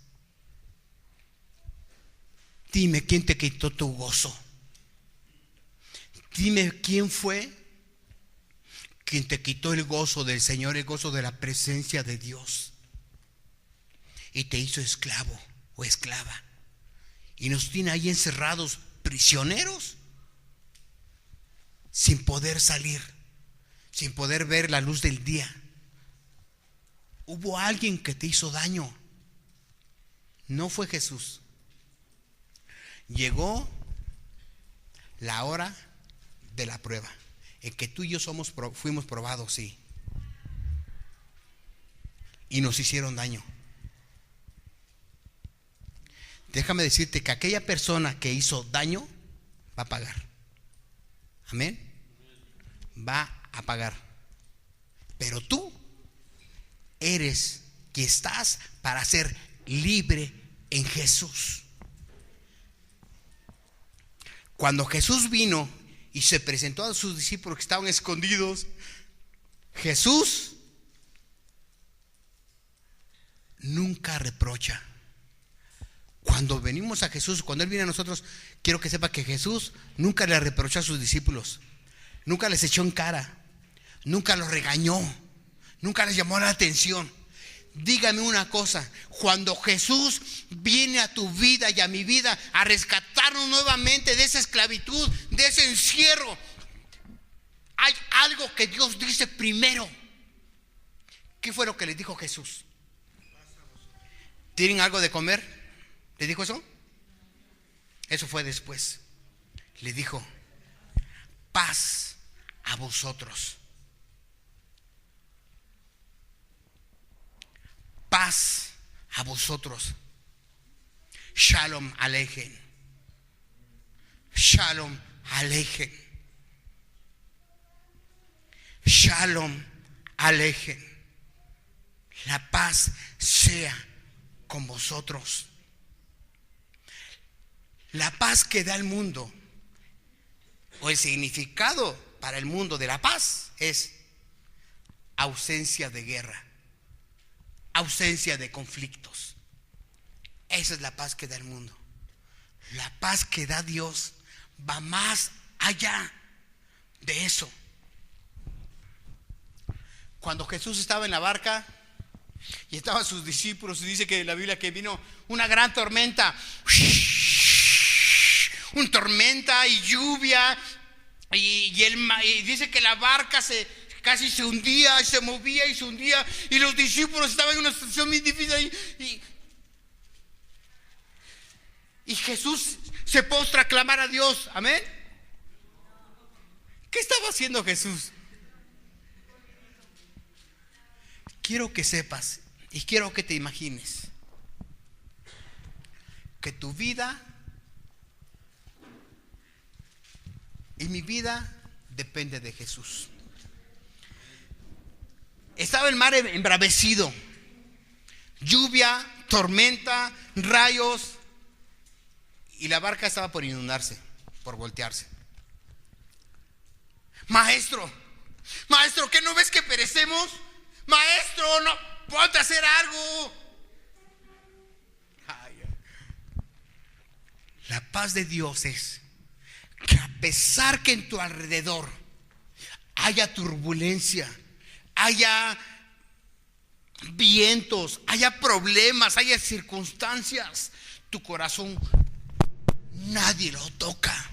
Dime, ¿quién te quitó tu gozo? Dime, ¿quién fue quien te quitó el gozo del Señor, el gozo de la presencia de Dios? Y te hizo esclavo o esclava. Y nos tiene ahí encerrados, prisioneros, sin poder salir, sin poder ver la luz del día. Hubo alguien que te hizo daño. No fue Jesús. Llegó la hora de la prueba, en que tú y yo fuimos probados, sí, y nos hicieron daño. Déjame decirte que aquella persona que hizo daño va a pagar. Amén. Va a pagar. Pero tú eres que estás para ser libre en Jesús. Cuando Jesús vino y se presentó a sus discípulos que estaban escondidos, Jesús nunca reprocha. Cuando venimos a Jesús, cuando Él viene a nosotros, quiero que sepa que Jesús nunca le reprochó a sus discípulos, nunca les echó en cara, nunca los regañó, nunca les llamó la atención. dígame una cosa, cuando Jesús viene a tu vida y a mi vida a rescatarnos nuevamente de esa esclavitud, de ese encierro, hay algo que Dios dice primero. ¿Qué fue lo que les dijo Jesús? ¿Tienen algo de comer? ¿Le dijo eso? Eso fue después. Le dijo, paz a vosotros. Paz a vosotros. Shalom aleichem. Shalom aleichem. Shalom aleichem. La paz sea con vosotros. La paz que da el mundo, o el significado para el mundo de la paz, es ausencia de guerra, ausencia de conflictos. Esa es la paz que da el mundo. La paz que da Dios va más allá de eso. Cuando Jesús estaba en la barca y estaban sus discípulos, y dice que en la Biblia que vino una gran tormenta, una tormenta y lluvia, y dice que la barca casi se hundía, y se movía y se hundía, y los discípulos estaban en una situación muy difícil, y Jesús se postra a clamar a Dios. Amén. ¿Qué estaba haciendo Jesús? Quiero que sepas y quiero que te imagines que tu vida y mi vida depende de Jesús. Estaba el mar embravecido, lluvia, tormenta, rayos, y la barca estaba por inundarse, por voltearse. Maestro, ¿qué no ves que perecemos? Maestro, no, ponte a hacer algo. La paz de Dios es que a pesar que en tu alrededor haya turbulencia, haya vientos, haya problemas, haya circunstancias, tu corazón nadie lo toca.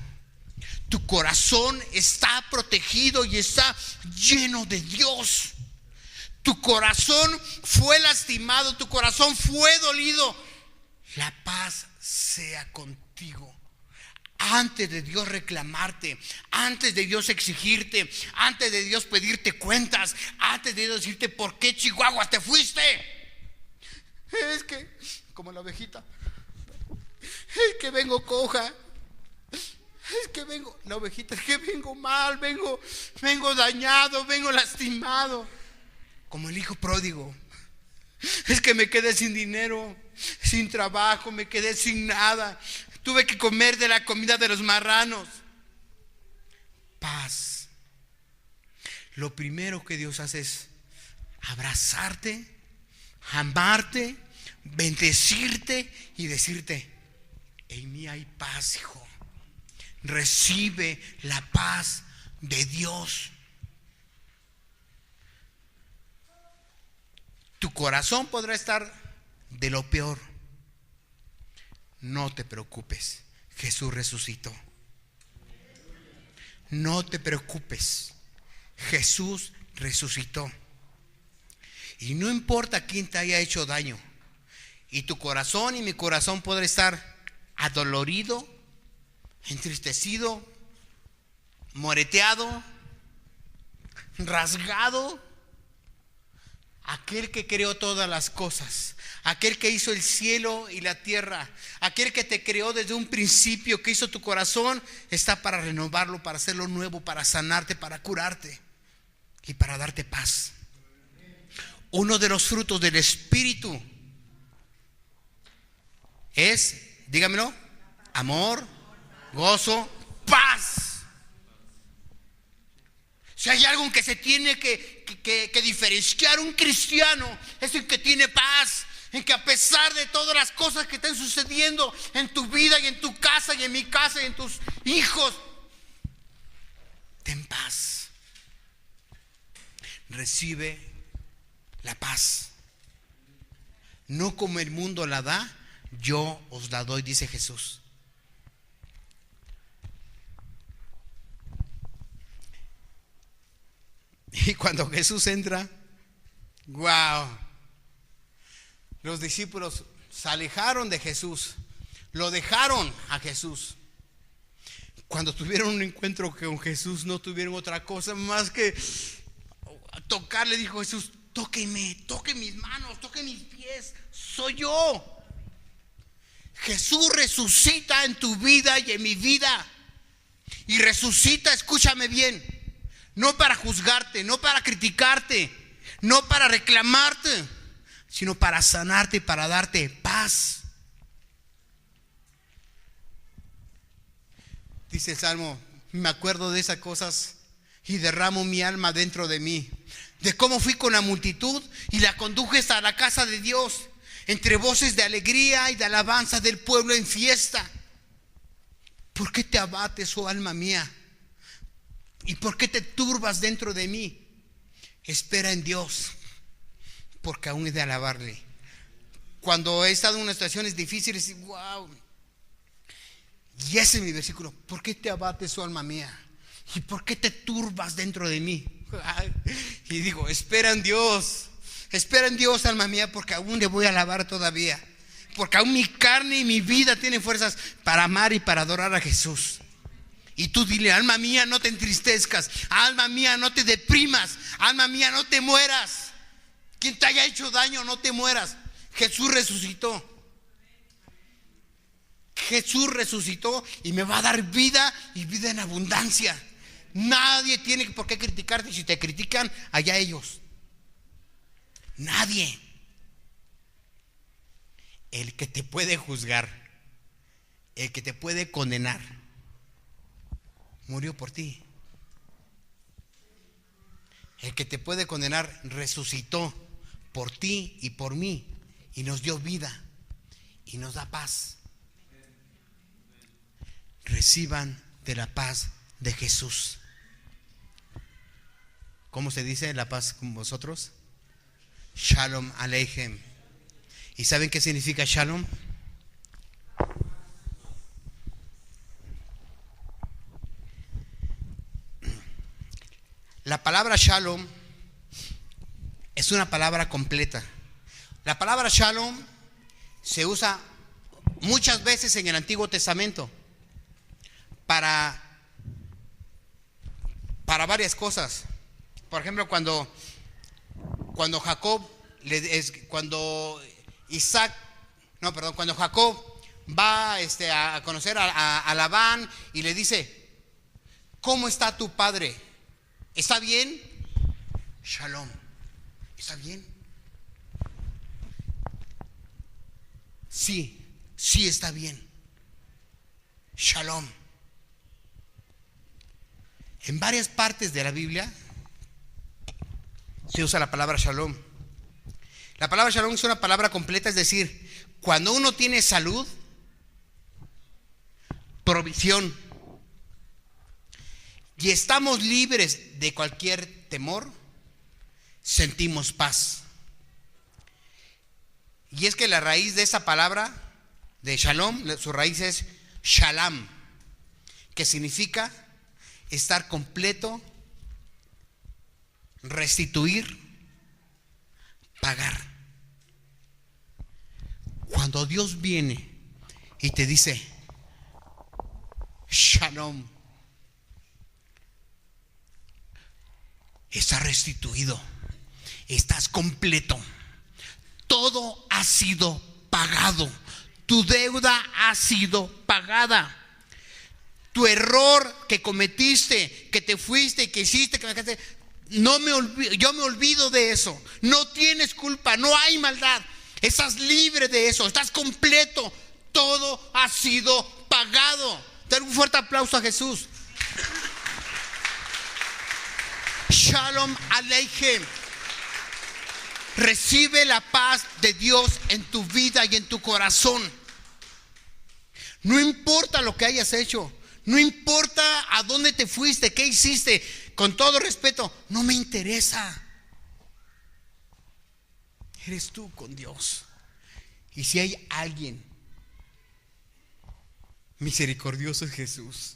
Tu corazón está protegido y está lleno de Dios. Tu corazón fue lastimado, tu corazón fue dolido. La paz sea contigo. Antes de Dios reclamarte, antes de Dios exigirte, antes de Dios pedirte cuentas, antes de Dios decirte por qué Chihuahua te fuiste. Es que, como la ovejita, es que vengo coja, es que vengo, la ovejita, es que vengo mal, vengo dañado, vengo lastimado. Como el hijo pródigo, es que me quedé sin dinero, sin trabajo, me quedé sin nada. Tuve que comer de la comida de los marranos. Paz. Lo primero que Dios hace es abrazarte, amarte, bendecirte y decirte: en mí hay paz, hijo. Recibe la paz de Dios. Tu corazón podrá estar de lo peor. No te preocupes, Jesús resucitó. No te preocupes, Jesús resucitó. Y no importa quién te haya hecho daño, y tu corazón y mi corazón podrá estar adolorido, entristecido, moreteado, rasgado. Aquel que creó todas las cosas, aquel que hizo el cielo y la tierra, aquel que te creó desde un principio, que hizo tu corazón, está para renovarlo, para hacerlo nuevo, para sanarte, para curarte y para darte paz. Uno de los frutos del Espíritu es, dígamelo, amor, gozo, paz. Si hay algo en que se tiene que diferenciar un cristiano, es el que tiene paz, en que a pesar de todas las cosas que están sucediendo en tu vida y en tu casa y en mi casa y en tus hijos, ten paz. Recibe la paz. no como el mundo la da, yo os la doy, dice Jesús. Y cuando Jesús entra, wow, los discípulos se alejaron de Jesús, lo dejaron a Jesús. Cuando tuvieron un encuentro con Jesús, no tuvieron otra cosa más que tocarle. Dijo Jesús: tóqueme, toque mis manos, toque mis pies, soy yo. Jesús resucita en tu vida y en mi vida. Y resucita, escúchame bien, no para juzgarte, no para criticarte, no para reclamarte, sino para sanarte y para darte paz. Dice el Salmo: me acuerdo de esas cosas y derramo mi alma dentro de mí, de cómo fui con la multitud y la conduje hasta la casa de Dios, entre voces de alegría y de alabanza del pueblo en fiesta. ¿Por qué te abates, oh alma mía? ¿Y por qué te turbas dentro de mí? Espera en Dios, porque aún he de alabarle. Cuando he estado en unas situaciones difíciles, wow, y ese es mi versículo: ¿por qué te abates, oh alma mía? ¿Y por qué te turbas dentro de mí? Y digo: espera en Dios, alma mía, porque aún le voy a alabar todavía, porque aún mi carne y mi vida tienen fuerzas para amar y para adorar a Jesús. Y tú dile: alma mía, no te entristezcas, alma mía, no te deprimas, alma mía, no te mueras. Quien te haya hecho daño, no te mueras. Jesús resucitó. Jesús resucitó y me va a dar vida, y vida en abundancia. Nadie tiene por qué criticarte. Si te critican, allá ellos. Nadie. El que te puede juzgar, el que te puede condenar, murió por ti. El que te puede condenar resucitó por ti y por mí, y nos dio vida y nos da paz. Reciban de la paz de Jesús. ¿Cómo se dice la paz con vosotros? Shalom Aleichem. ¿Y saben qué significa Shalom? La palabra Shalom es una palabra completa. La palabra Shalom se usa muchas veces en el Antiguo Testamento para varias cosas. Por ejemplo, cuando Jacob va a conocer a Labán y le dice: ¿cómo está tu padre? ¿Está bien? Shalom. ¿Está bien? Sí está bien. Shalom. En varias partes de la Biblia se usa la palabra Shalom. La palabra Shalom es una palabra completa, es decir, cuando uno tiene salud, provisión, y estamos libres de cualquier temor, sentimos paz. Y es que la raíz de esa palabra de Shalom, su raíz es Shalam, que significa estar completo, restituir, pagar. Cuando Dios viene y te dice Shalom, estás restituido, estás completo, todo ha sido pagado, tu deuda ha sido pagada. Tu error que cometiste, que te fuiste, que hiciste, que me dejaste, yo me olvido de eso. No tienes culpa, no hay maldad. Estás libre de eso, estás completo. Todo ha sido pagado. Dale un fuerte aplauso a Jesús. Shalom Aleichem. Recibe la paz de Dios en tu vida y en tu corazón. No importa lo que hayas hecho. No importa a dónde te fuiste, qué hiciste, con todo respeto, no me interesa. Eres tú con Dios. Y si hay alguien misericordioso, es Jesús.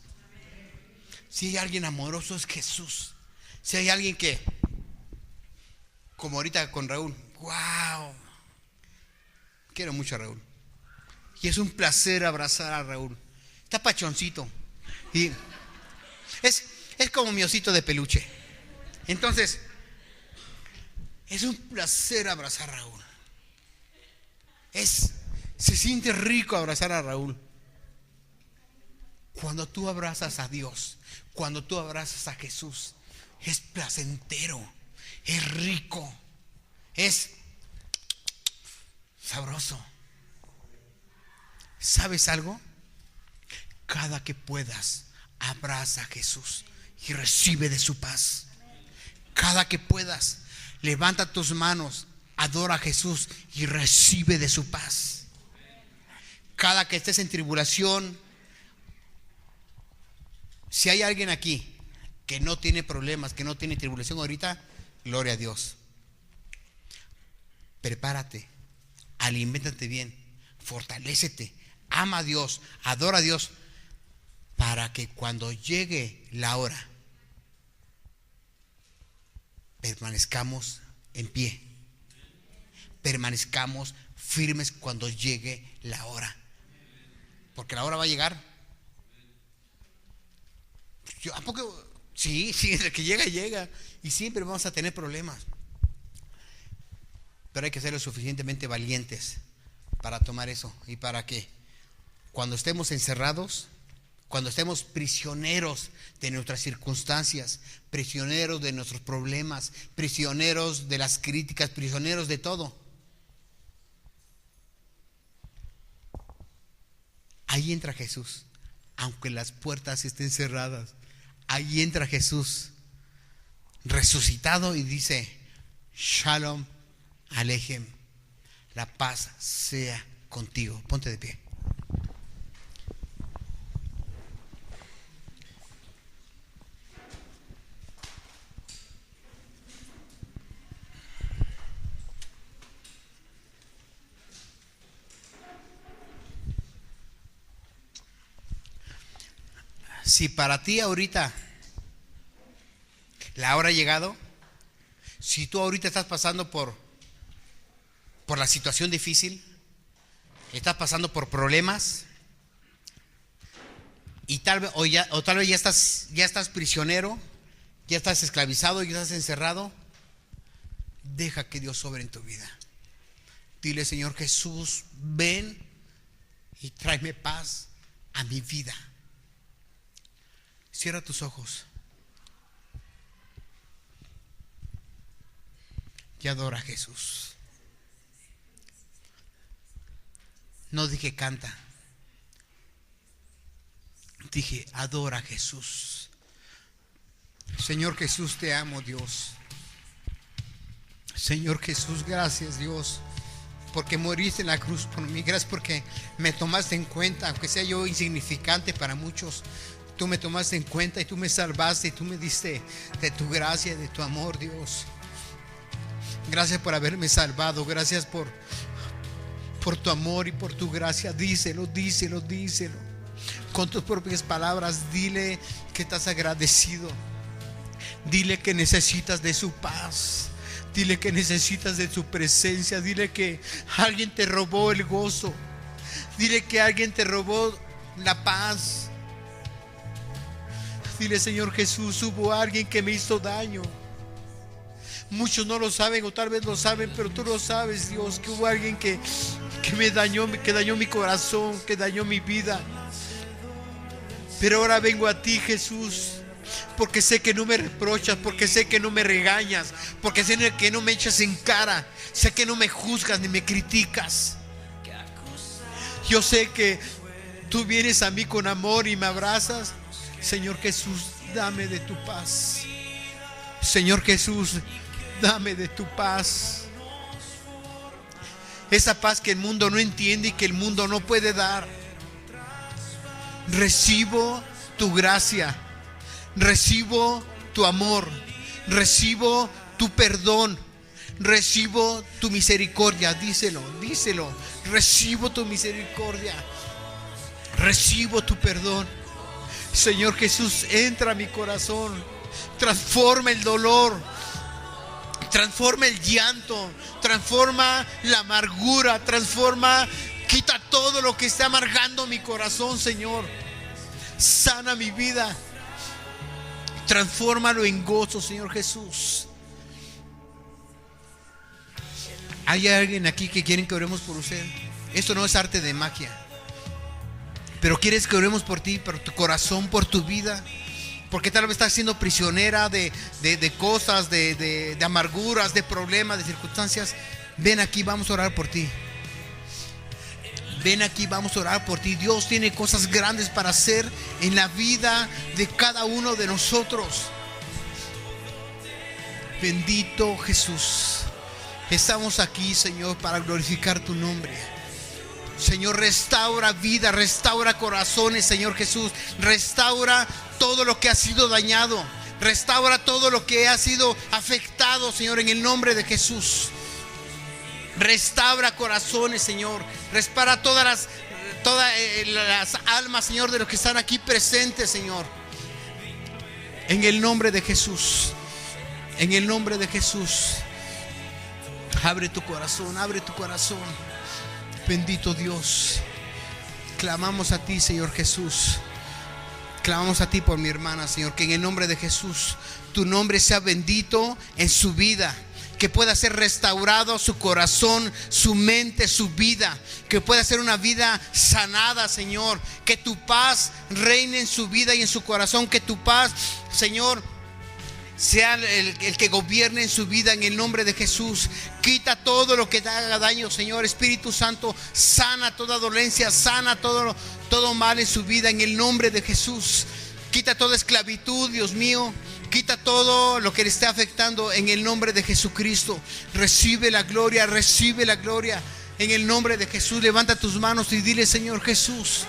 Si hay alguien amoroso, es Jesús. Si hay alguien que, como ahorita con Raúl, wow, quiero mucho a Raúl. Y es un placer abrazar a Raúl. Está pachoncito. Y es como mi osito de peluche. Entonces, es un placer abrazar a Raúl. Se siente rico abrazar a Raúl. Cuando tú abrazas a Dios, cuando tú abrazas a Jesús, es placentero, es rico, es sabroso. ¿Sabes algo? Cada que puedas, abraza a Jesús y recibe de su paz. Cada que puedas, levanta tus manos, adora a Jesús y recibe de su paz. Cada que estés en tribulación, si hay alguien aquí que no tiene problemas, que no tiene tribulación ahorita, gloria a Dios. Prepárate, aliméntate bien, fortalécete, ama a Dios, adora a Dios, para que cuando llegue la hora, permanezcamos en pie, permanezcamos firmes cuando llegue la hora, porque la hora va a llegar. ¿A poco? Sí, el que llega y siempre vamos a tener problemas, pero hay que ser lo suficientemente valientes para tomar eso y para que cuando estemos encerrados, cuando estemos prisioneros de nuestras circunstancias, prisioneros de nuestros problemas, prisioneros de las críticas, prisioneros de todo, ahí entra Jesús. Aunque las puertas estén cerradas, ahí entra Jesús resucitado y dice: Shalom Aleichem, la paz sea contigo. Ponte de pie. Si para ti ahorita la hora ha llegado, si tú ahorita estás pasando por la situación difícil, estás pasando por problemas y tal vez ya estás prisionero, ya estás esclavizado, ya estás encerrado, deja que Dios sobre en tu vida. Dile: Señor Jesús, ven y tráeme paz a mi vida. Cierra tus ojos y adora a Jesús. No dije canta, dije adora a Jesús. Señor Jesús, te amo, Dios. Señor Jesús, gracias, Dios, porque moriste en la cruz por mí. Gracias porque me tomaste en cuenta, aunque sea yo insignificante para muchos. Tú me tomaste en cuenta y tú me salvaste y tú me diste de tu gracia, de tu amor, Dios. Gracias por haberme salvado. Gracias por tu amor y por tu gracia. Díselo. Con tus propias palabras, dile que estás agradecido. Dile que necesitas de su paz. Dile que necesitas de su presencia. Dile que alguien te robó el gozo. Dile que alguien te robó la paz. Dile: Señor Jesús, hubo alguien que me hizo daño. Muchos no lo saben, o tal vez lo saben, pero tú lo sabes, Dios, que hubo alguien que me dañó, que dañó mi corazón, que dañó mi vida. Pero ahora vengo a ti, Jesús, porque sé que no me reprochas, porque sé que no me regañas, porque sé que no me echas en cara, sé que no me juzgas ni me criticas. Yo sé que tú vienes a mí con amor y me abrazas. Señor Jesús, dame de tu paz. Señor Jesús, dame de tu paz. Esa paz que el mundo no entiende y que el mundo no puede dar. Recibo tu gracia, recibo tu amor, recibo tu perdón, Recibo tu misericordia. Díselo. Recibo tu misericordia. Recibo tu perdón. Señor Jesús, entra a mi corazón. Transforma el dolor. Transforma el llanto. Transforma la amargura. Quita todo lo que está amargando mi corazón, Señor. Sana mi vida. Transfórmalo en gozo, Señor Jesús. ¿Hay alguien aquí que quieren que oremos por usted? Esto no es arte de magia, pero quieres que oremos por ti, por tu corazón, por tu vida, porque tal vez estás siendo prisionera de cosas, de amarguras, de problemas, de circunstancias. Ven aquí, vamos a orar por ti. Ven aquí, vamos a orar por ti. Dios tiene cosas grandes para hacer en la vida de cada uno de nosotros. Bendito Jesús. Estamos aquí, Señor, para glorificar tu nombre. Señor, restaura vida, restaura corazones, Señor Jesús. Restaura todo lo que ha sido dañado. Restaura todo lo que ha sido afectado, Señor, en el nombre de Jesús. Restaura corazones, Señor. Restaura todas las almas, Señor, de los que están aquí presentes, Señor. En el nombre de Jesús. En el nombre de Jesús. Abre tu corazón, abre tu corazón. Bendito Dios. Clamamos a ti, Señor Jesús. Clamamos a ti por mi hermana, Señor. Que en el nombre de Jesús tu nombre sea bendito en su vida. Que pueda ser restaurado su corazón, su mente, su vida. Que pueda ser una vida sanada, Señor. Que tu paz reine en su vida y en su corazón. Que tu paz, Señor, sea el que gobierne en su vida en el nombre de Jesús. Quita todo lo que te haga daño, Señor. Espíritu Santo, sana toda dolencia, sana todo mal en su vida en el nombre de Jesús. Quita toda esclavitud, Dios mío. Quita todo lo que le esté afectando en el nombre de Jesucristo. Recibe la gloria en el nombre de Jesús. Levanta tus manos y dile: Señor Jesús,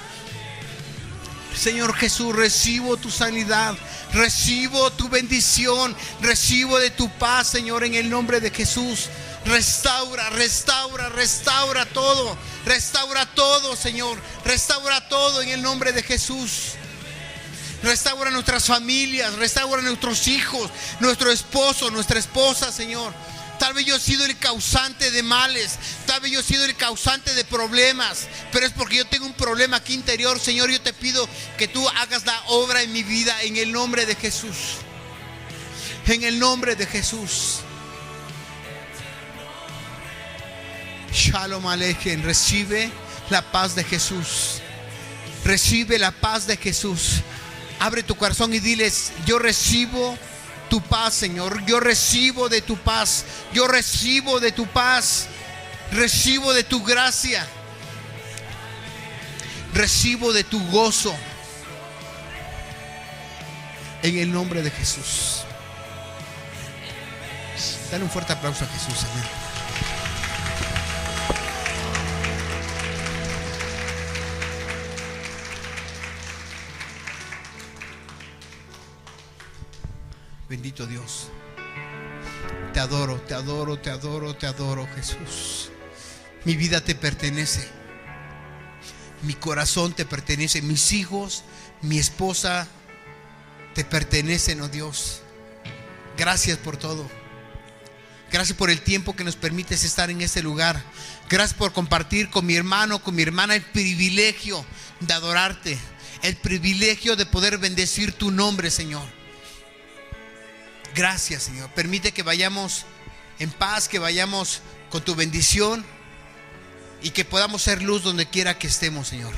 Señor Jesús, recibo tu sanidad, recibo tu bendición, recibo de tu paz, Señor, en el nombre de Jesús. Restaura todo, Señor. Restaura todo en el nombre de Jesús. Restaura nuestras familias, restaura nuestros hijos, nuestro esposo, nuestra esposa, Señor. Tal vez yo he sido el causante de males, tal vez yo he sido el causante de problemas, pero es porque yo tengo un problema aquí interior, Señor. Yo te pido que tú hagas la obra en mi vida en el nombre de Jesús. En el nombre de Jesús. Shalom Aleichem. Recibe la paz de Jesús. Recibe la paz de Jesús. Abre tu corazón y diles: yo recibo tu paz, Señor. Yo recibo de tu paz. Yo recibo de tu paz. Recibo de tu gracia. Recibo de tu gozo. En el nombre de Jesús. Dale un fuerte aplauso a Jesús, amén. Bendito Dios. Te adoro, Jesús. Mi vida te pertenece. Mi corazón te pertenece. Mis hijos, mi esposa te pertenecen, oh Dios. Gracias por todo. Gracias por el tiempo que nos permites estar en este lugar. Gracias por compartir con mi hermano, con mi hermana, el privilegio de adorarte. El privilegio de poder bendecir tu nombre, Señor. Gracias, Señor. Permite que vayamos en paz, que vayamos con tu bendición y que podamos ser luz donde quiera que estemos, Señor.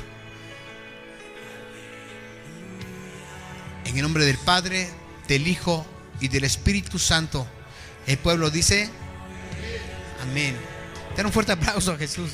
En el nombre del Padre, del Hijo y del Espíritu Santo, el pueblo dice: amén. Den un fuerte aplauso a Jesús.